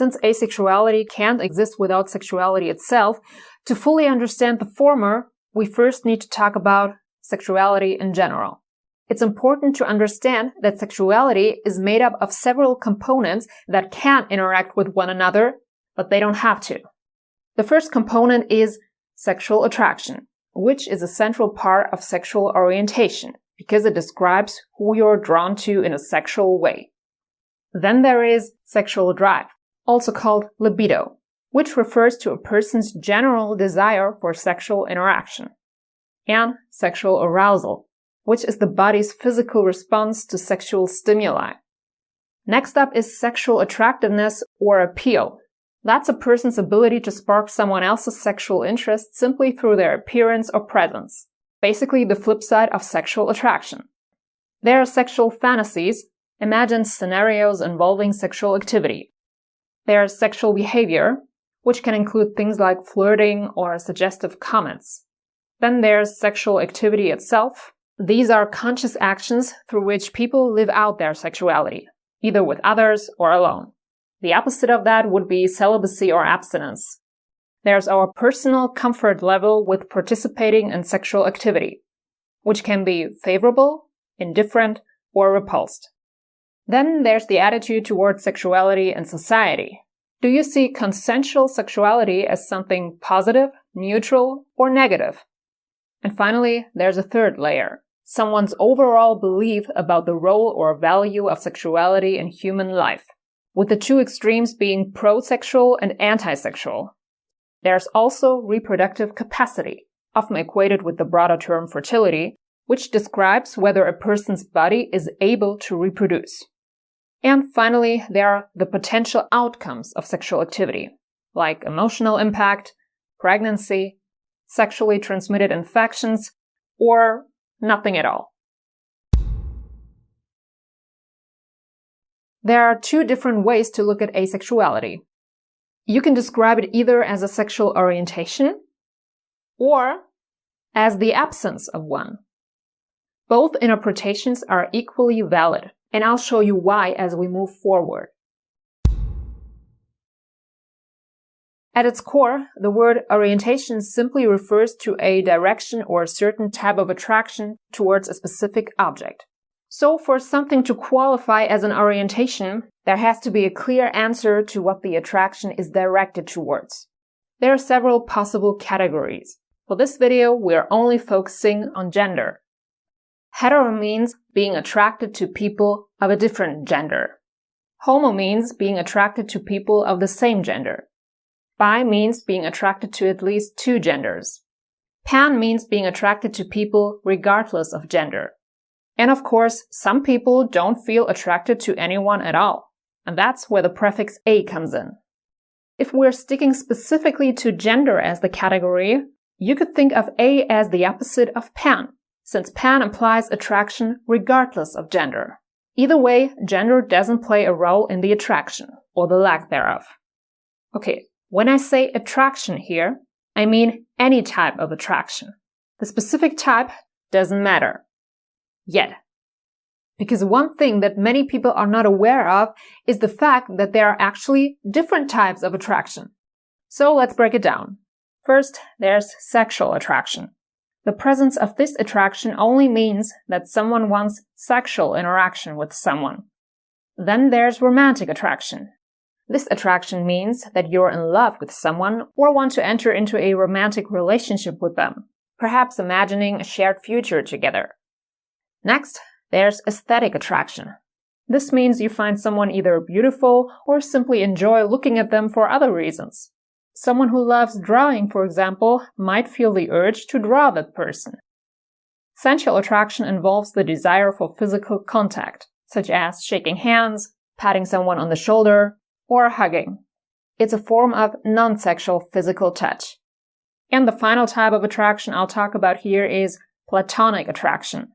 Since asexuality can't exist without sexuality itself, to fully understand the former, we first need to talk about sexuality in general. It's important to understand that sexuality is made up of several components that can interact with one another, but they don't have to. The first component is sexual attraction, which is a central part of sexual orientation because it describes who you're drawn to in a sexual way. Then there is sexual drive, also called libido, which refers to a person's general desire for sexual interaction, and sexual arousal, which is the body's physical response to sexual stimuli. Next up is sexual attractiveness or appeal. That's a person's ability to spark someone else's sexual interest simply through their appearance or presence. Basically the flip side of sexual attraction. There are sexual fantasies, imagined scenarios involving sexual activity. There's sexual behavior, which can include things like flirting or suggestive comments. Then there's sexual activity itself. These are conscious actions through which people live out their sexuality, either with others or alone. The opposite of that would be celibacy or abstinence. There's our personal comfort level with participating in sexual activity, which can be favorable, indifferent, or repulsed. Then there's the attitude towards sexuality in society. Do you see consensual sexuality as something positive, neutral, or negative? And finally, there's a third layer, someone's overall belief about the role or value of sexuality in human life, with the two extremes being pro-sexual and anti-sexual. There's also reproductive capacity, often equated with the broader term fertility, which describes whether a person's body is able to reproduce. And finally, there are the potential outcomes of sexual activity, like emotional impact, pregnancy, sexually transmitted infections, or nothing at all. There are two different ways to look at asexuality. You can describe it either as a sexual orientation or as the absence of one. Both interpretations are equally valid, and I'll show you why as we move forward. At its core, the word orientation simply refers to a direction or a certain type of attraction towards a specific object. So for something to qualify as an orientation, there has to be a clear answer to what the attraction is directed towards. There are several possible categories. For this video, we are only focusing on gender. Hetero means being attracted to people of a different gender. Homo means being attracted to people of the same gender. Bi means being attracted to at least two genders. Pan means being attracted to people regardless of gender. And of course, some people don't feel attracted to anyone at all. And that's where the prefix a comes in. If we're sticking specifically to gender as the category, you could think of a as the opposite of pan, since pan implies attraction regardless of gender. Either way, gender doesn't play a role in the attraction, or the lack thereof. Okay, when I say attraction here, I mean any type of attraction. The specific type doesn't matter. Yet. Because one thing that many people are not aware of is the fact that there are actually different types of attraction. So let's break it down. First, there's sexual attraction. The presence of this attraction only means that someone wants sexual interaction with someone. Then there's romantic attraction. This attraction means that you're in love with someone or want to enter into a romantic relationship with them, perhaps imagining a shared future together. Next, there's aesthetic attraction. This means you find someone either beautiful or simply enjoy looking at them for other reasons. Someone who loves drawing, for example, might feel the urge to draw that person. Sensual attraction involves the desire for physical contact, such as shaking hands, patting someone on the shoulder, or hugging. It's a form of non-sexual physical touch. And the final type of attraction I'll talk about here is platonic attraction.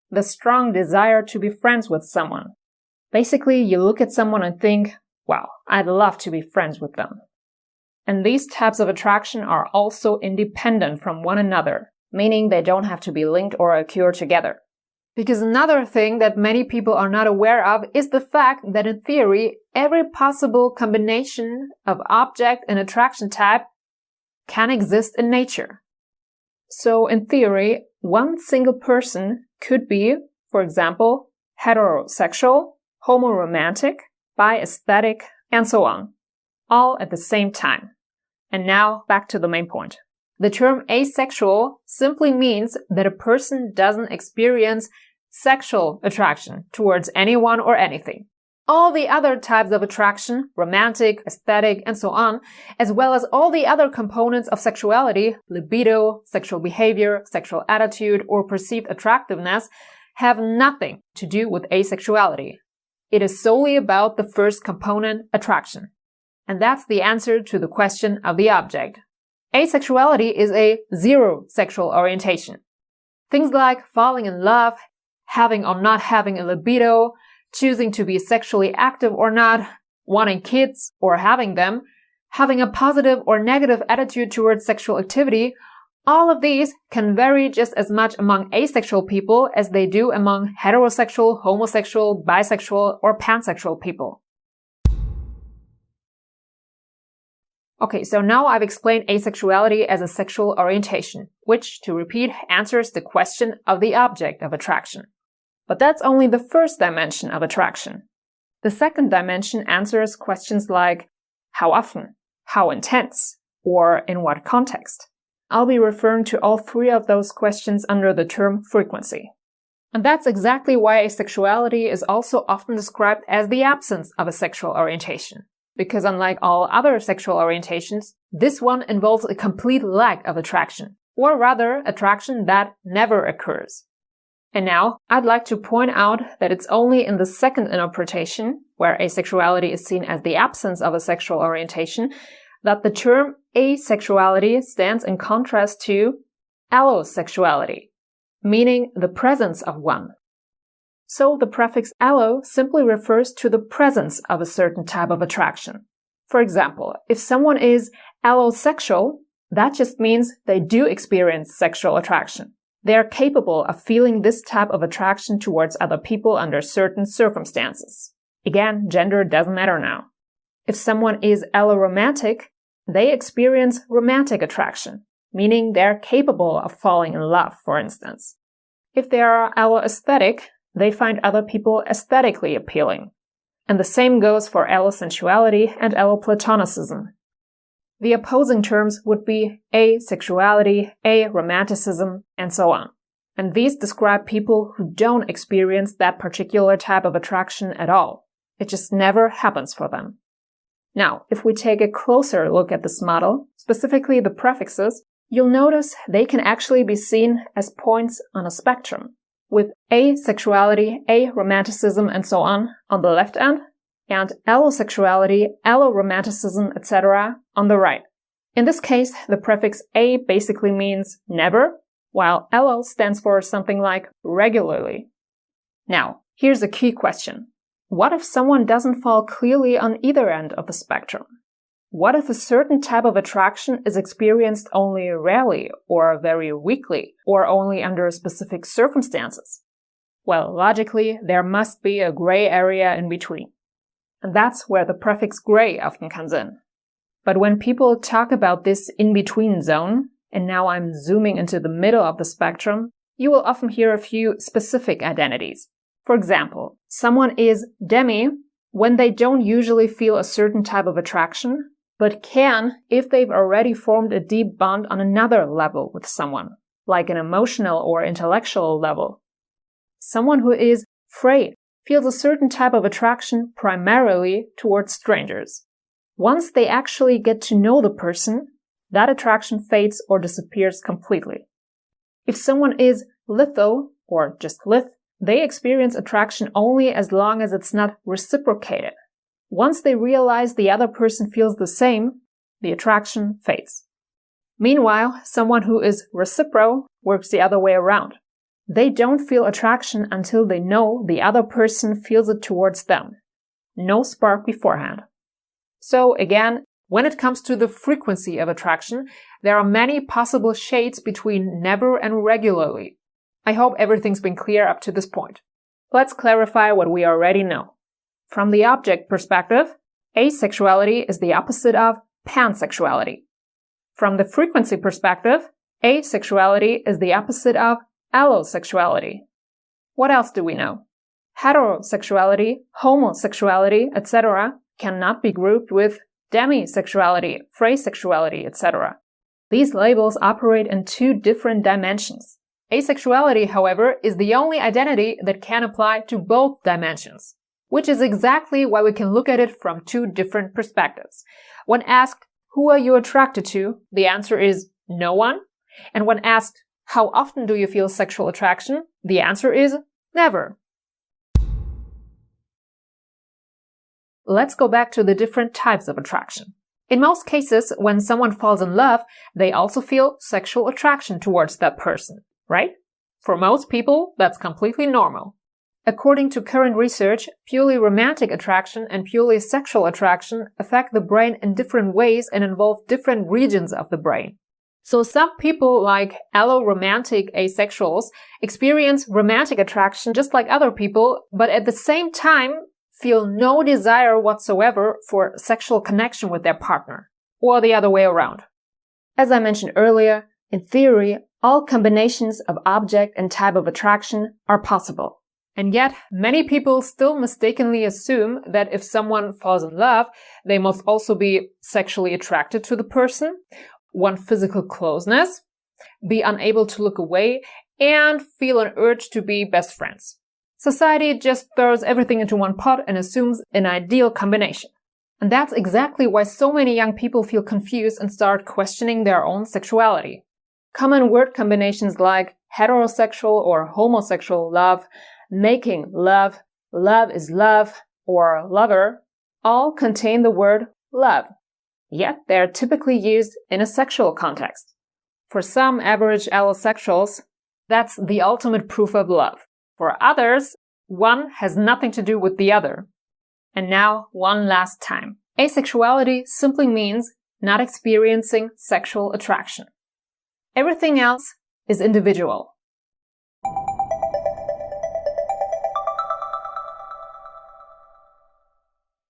The strong desire to be friends with someone. Basically, you look at someone and think, wow, I'd love to be friends with them. And these types of attraction are also independent from one another, meaning they don't have to be linked or occur together. Because another thing that many people are not aware of is the fact that in theory, every possible combination of object and attraction type can exist in nature. So in theory, one single person could be, for example, heterosexual, homoromantic, bi-aesthetic, and so on, all at the same time. And now back to the main point. The term asexual simply means that a person doesn't experience sexual attraction towards anyone or anything. All the other types of attraction, romantic, aesthetic, and so on, as well as all the other components of sexuality, libido, sexual behavior, sexual attitude, or perceived attractiveness, have nothing to do with asexuality. It is solely about the first component, attraction. And that's the answer to the question of the object. Asexuality is a zero sexual orientation. Things like falling in love, having or not having a libido, choosing to be sexually active or not, wanting kids or having them, having a positive or negative attitude towards sexual activity, all of these can vary just as much among asexual people as they do among heterosexual, homosexual, bisexual, or pansexual people. Okay, so now I've explained asexuality as a sexual orientation, which, to repeat, answers the question of the object of attraction. But that's only the first dimension of attraction. The second dimension answers questions like how often, how intense, or in what context. I'll be referring to all three of those questions under the term frequency. And that's exactly why asexuality is also often described as the absence of a sexual orientation. Because unlike all other sexual orientations, this one involves a complete lack of attraction, or rather, attraction that never occurs. And now, I'd like to point out that it's only in the second interpretation, where asexuality is seen as the absence of a sexual orientation, that the term asexuality stands in contrast to allosexuality, meaning the presence of one. So the prefix allo simply refers to the presence of a certain type of attraction. For example, if someone is allosexual, that just means they do experience sexual attraction. They are capable of feeling this type of attraction towards other people under certain circumstances. Again, gender doesn't matter now. If someone is alloromantic, they experience romantic attraction, meaning they're capable of falling in love, for instance. If they are alloaesthetic, they find other people aesthetically appealing. And the same goes for allosensuality and alloplatonicism. The opposing terms would be asexuality, aromanticism, and so on. And these describe people who don't experience that particular type of attraction at all. It just never happens for them. Now, if we take a closer look at this model, specifically the prefixes, you'll notice they can actually be seen as points on a spectrum, with asexuality, aromanticism, and so on the left end, and allosexuality, alloromanticism, etc. on the right. In this case, the prefix a basically means never, while allo stands for something like regularly. Now, here's a key question. What if someone doesn't fall clearly on either end of the spectrum? What if a certain type of attraction is experienced only rarely, or very weakly, or only under specific circumstances? Well, logically, there must be a gray area in between. And that's where the prefix gray often comes in. But when people talk about this in-between zone, and now I'm zooming into the middle of the spectrum, you will often hear a few specific identities. For example, someone is demi when they don't usually feel a certain type of attraction, but can if they've already formed a deep bond on another level with someone, like an emotional or intellectual level. Someone who is frayed feels a certain type of attraction primarily towards strangers. Once they actually get to know the person, that attraction fades or disappears completely. If someone is litho, or just lith, they experience attraction only as long as it's not reciprocated. Once they realize the other person feels the same, the attraction fades. Meanwhile, someone who is recipro works the other way around. They don't feel attraction until they know the other person feels it towards them. No spark beforehand. So again, when it comes to the frequency of attraction, there are many possible shades between never and regularly. I hope everything's been clear up to this point. Let's clarify what we already know. From the object perspective, asexuality is the opposite of pansexuality. From the frequency perspective, asexuality is the opposite of allosexuality. What else do we know? Heterosexuality, homosexuality, etc. cannot be grouped with demisexuality, phrasexuality, etc. These labels operate in two different dimensions. Asexuality, however, is the only identity that can apply to both dimensions, which is exactly why we can look at it from two different perspectives. When asked, who are you attracted to? The answer is no one. And when asked, how often do you feel sexual attraction? The answer is never. Let's go back to the different types of attraction. In most cases, when someone falls in love, they also feel sexual attraction towards that person, right? For most people, that's completely normal. According to current research, purely romantic attraction and purely sexual attraction affect the brain in different ways and involve different regions of the brain. So some people, like alloromantic asexuals, experience romantic attraction just like other people, but at the same time feel no desire whatsoever for sexual connection with their partner, or the other way around. As I mentioned earlier, in theory, all combinations of object and type of attraction are possible. And yet, many people still mistakenly assume that if someone falls in love, they must also be sexually attracted to the person, want physical closeness, be unable to look away, and feel an urge to be best friends. Society just throws everything into one pot and assumes an ideal combination. And that's exactly why so many young people feel confused and start questioning their own sexuality. Common word combinations like heterosexual or homosexual love, making love, love is love, or lover all contain the word love. Yet they are typically used in a sexual context. For some average allosexuals, that's the ultimate proof of love. For others, one has nothing to do with the other. And now, one last time. Asexuality simply means not experiencing sexual attraction. Everything else is individual.